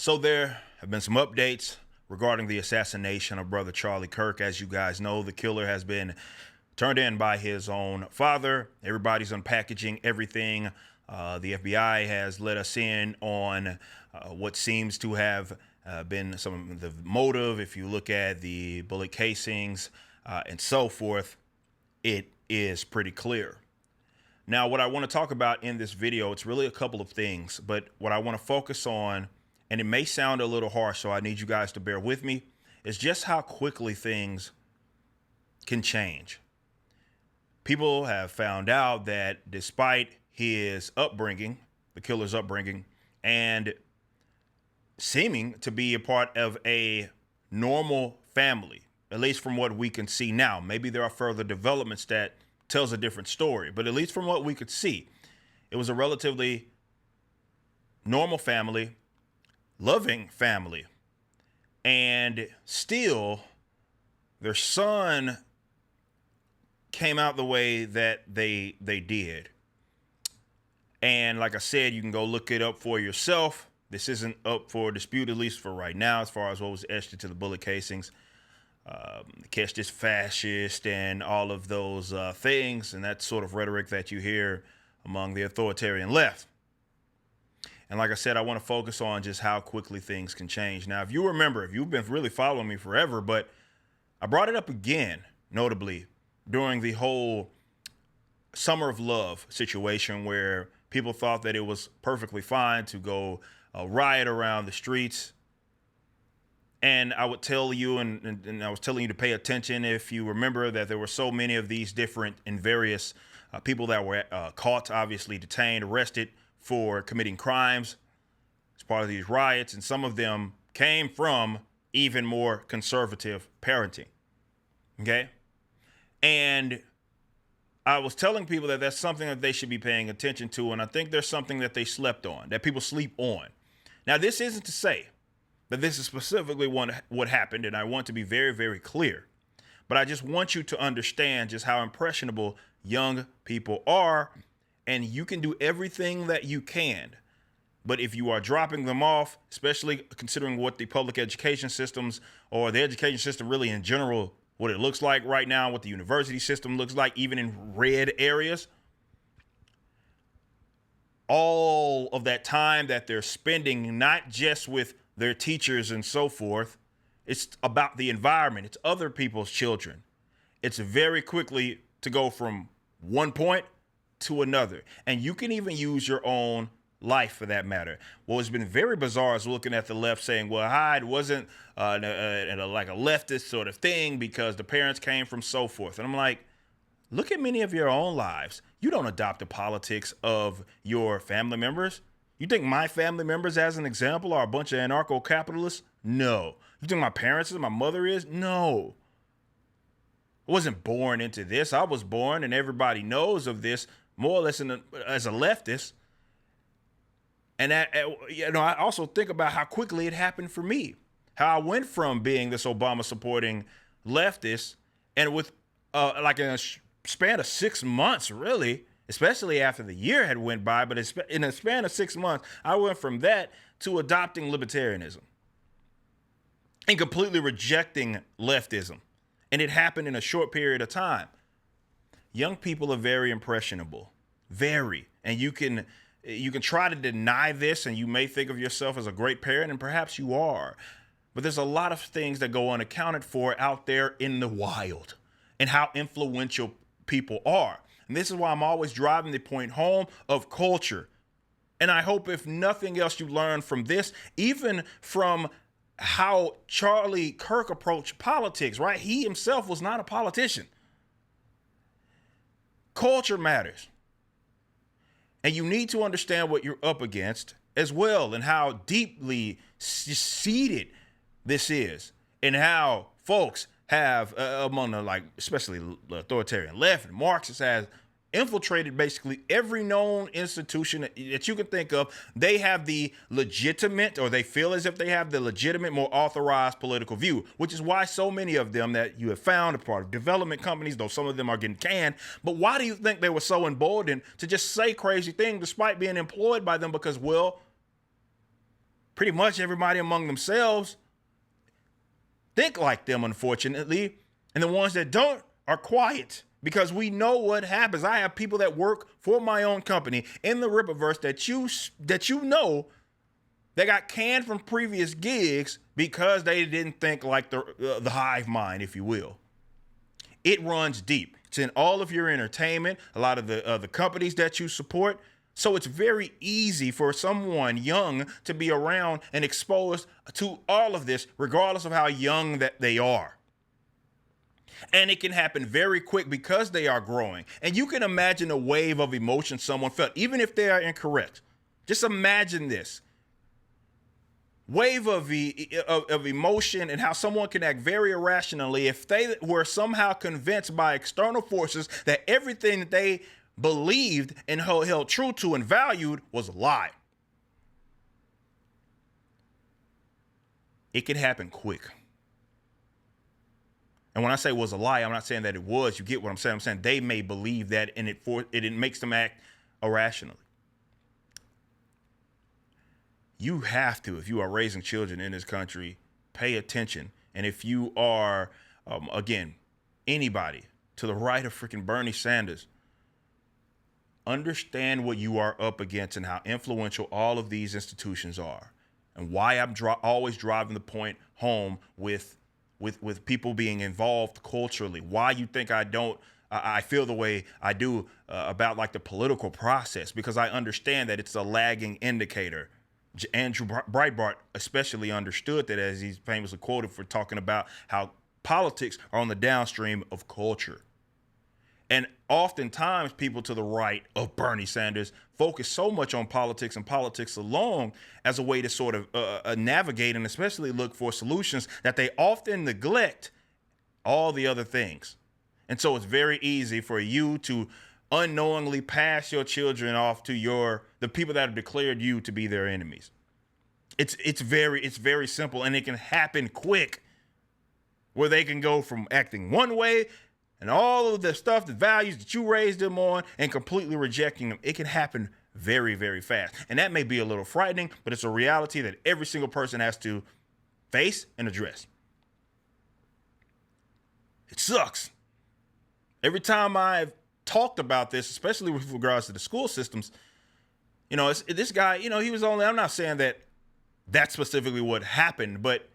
So there have been some updates regarding the assassination of brother Charlie Kirk. As you guys know, the killer has been turned in by his own father. Everybody's unpackaging everything. The FBI has let us in on what seems to have been some of the motive. If you look at the bullet casings and so forth, it is pretty clear. Now, what I want to talk about in this video, it's really a couple of things, but what I want to focus on, and it may sound a little harsh, so I need you guys to bear with me, is just how quickly things can change. People have found out that despite his upbringing, the killer's upbringing, and seeming to be a part of a normal family, at least from what we can see now. Maybe there are further developments that tells a different story, but at least from what we could see, it was a relatively normal family, loving family, and still their son came out the way that they did. And like I said, you can go look it up for yourself. This isn't up for dispute, at least for right now, as far as what was etched into the bullet casings. Catch this fascist and all of those things, and that sort of rhetoric that you hear among the authoritarian left. And like I said, I want to focus on just how quickly things can change. Now, if you remember, if you've been really following me forever, but I brought it up again, notably, during the whole Summer of Love situation where people thought that it was perfectly fine to go riot around the streets. And I would tell you, and I was telling you to pay attention if you remember that there were so many of these different and various people that were caught, obviously detained, arrested for committing crimes as part of these riots. And some of them came from even more conservative parenting. Okay. And I was telling people that that's something that they should be paying attention to. And I think there's something that they slept on, that people sleep on. Now, this isn't to say that this is specifically what happened, and I want to be very, very clear. But I just want you to understand just how impressionable young people are, and you can do everything that you can. But if you are dropping them off, especially considering what the public education systems or the education system really in general, what it looks like right now, what the university system looks like, even in red areas, all of that time that they're spending, not just with their teachers and so forth, it's about the environment. It's other people's children. It's very quickly to go from one point to another. And you can even use your own life for that matter. What has been very bizarre is looking at the left saying, well, it wasn't like a leftist sort of thing because the parents came from so forth. And I'm like, look at many of your own lives. You don't adopt the politics of your family members. You think my family members, as an example, are a bunch of anarcho-capitalists? No. You think my parents my mother is? No. I wasn't born into this. I was born, and everybody knows of this, more or less as a leftist. And I also think about how quickly it happened for me. How I went from being this Obama-supporting leftist, and with like in a span of 6 months, really, especially after the year had went by, but in a span of 6 months, I went from that to adopting libertarianism and completely rejecting leftism. And it happened in a short period of time. Young people are very impressionable, very. And you can try to deny this, and you may think of yourself as a great parent, and perhaps you are. But there's a lot of things that go unaccounted for out there in the wild and how influential people are. And this is why I'm always driving the point home of culture. And I hope if nothing else you learn from this, even from how Charlie Kirk approached politics, right? He himself was not a politician. Culture matters. And you need to understand what you're up against as well, and how deeply seated this is, and how folks have among the, especially the authoritarian left and Marxists, has infiltrated basically every known institution that you can think of. They have the legitimate, or they feel as if they have the legitimate, more authorized political view, which is why so many of them that you have found are part of development companies, though some of them are getting canned. But why do you think they were so emboldened to just say crazy things despite being employed by them? Because, well, pretty much everybody among themselves think like them, unfortunately. And the ones that don't are quiet because we know what happens. I have people that work for my own company in the Rippaverse that you know they got canned from previous gigs because they didn't think like the hive mind, if you will. It runs deep. It's in all of your entertainment, a lot of the companies that you support. So it's very easy for someone young to be around and exposed to all of this, regardless of how young that they are. And it can happen very quick because they are growing. And you can imagine the wave of emotion someone felt, even if they are incorrect. Just imagine this wave of emotion and how someone can act very irrationally if they were somehow convinced by external forces that everything that they believed and held true to and valued was a lie. It can happen quick. And when I say was a lie, I'm not saying that it was. You get what I'm saying? I'm saying they may believe that, and it makes them act irrationally. You have to, if you are raising children in this country, pay attention. And if you are, again, anybody to the right of freaking Bernie Sanders, understand what you are up against and how influential all of these institutions are, and why I'm always driving the point home with people being involved culturally. Why you think I feel the way I do about like the political process, because I understand that it's a lagging indicator. Andrew Breitbart especially understood that, as he's famously quoted for talking about how politics are on the downstream of culture. And oftentimes people to the right of Bernie Sanders focus so much on politics and politics alone as a way to sort of navigate and especially look for solutions that they often neglect all the other things. And so it's very easy for you to unknowingly pass your children off to the people that have declared you to be their enemies. It's very simple, and it can happen quick, where they can go from acting one way and all of the stuff, the values that you raised them on, and completely rejecting them. It can happen very, very fast. And that may be a little frightening, but it's a reality that every single person has to face and address. It sucks. Every time I've talked about this, especially with regards to the school systems, this guy, he was only, I'm not saying that that's specifically what happened, but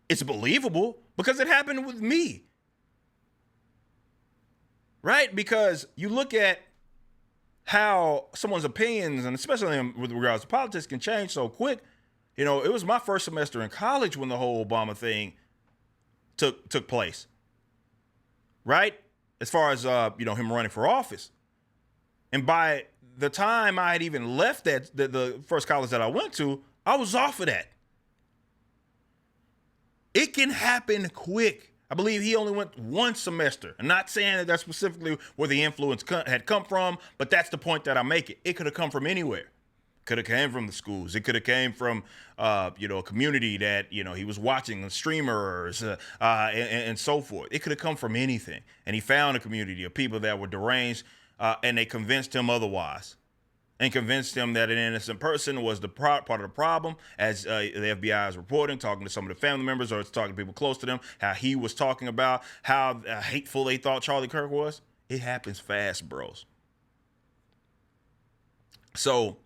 it's believable because it happened with me. Right? Because you look at how someone's opinions, and especially with regards to politics, can change so quick. It was my first semester in college when the whole Obama thing took place. Right? As far as him running for office. And by the time I had even left the first college that I went to, I was off of that. It can happen quick. I believe he only went one semester. I'm not saying that that's specifically where the influence had come from, but that's the point that I make it. It could have come from anywhere. Could have came from the schools. It could have came from, a community that, he was watching, the streamers, and so forth. It could have come from anything. And he found a community of people that were deranged, and they convinced him otherwise. And convinced him that an innocent person was the part of the problem, as the FBI is reporting, talking to some of the family members or talking to people close to them, how he was talking about how hateful they thought Charlie Kirk was. It happens fast, bros. So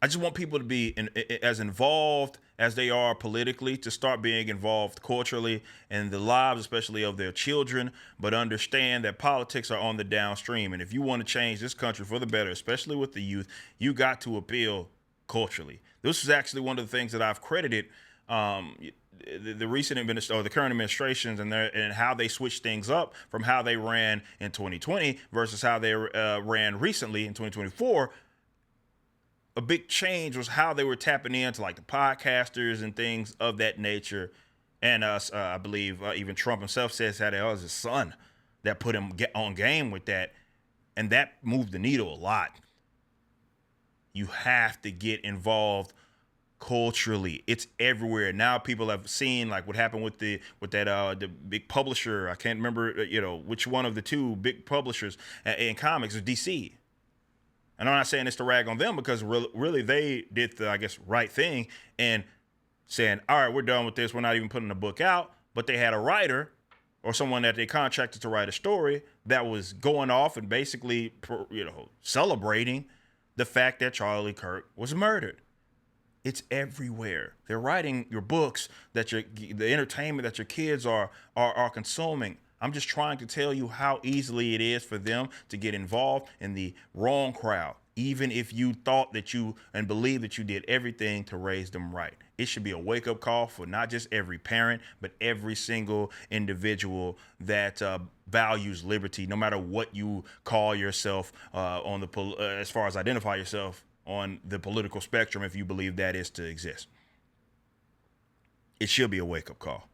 I just want people to be as involved as they are politically, to start being involved culturally in the lives, especially of their children, but understand that politics are on the downstream. And if you want to change this country for the better, especially with the youth, you got to appeal culturally. This is actually one of the things that I've credited the recent the current administrations and how they switched things up from how they ran in 2020 versus how they ran recently in 2024. A big change was how they were tapping into like the podcasters and things of that nature. And I believe even Trump himself says that it was his son that put him on game with that. And that moved the needle a lot. You have to get involved culturally. It's everywhere. Now people have seen like what happened with the big publisher. I can't remember, which one of the two big publishers in comics is DC. And I'm not saying this to rag on them, because really they did the, I guess, right thing and saying, all right, we're done with this. We're not even putting the book out. But they had a writer or someone that they contracted to write a story that was going off and basically, celebrating the fact that Charlie Kirk was murdered. It's everywhere. They're writing your books, that the entertainment that your kids are consuming. I'm just trying to tell you how easily it is for them to get involved in the wrong crowd, even if you thought that you and believe that you did everything to raise them right. It should be a wake-up call for not just every parent, but every single individual that values liberty, no matter what you call yourself as far as identify yourself on the political spectrum, if you believe that is to exist. It should be a wake-up call.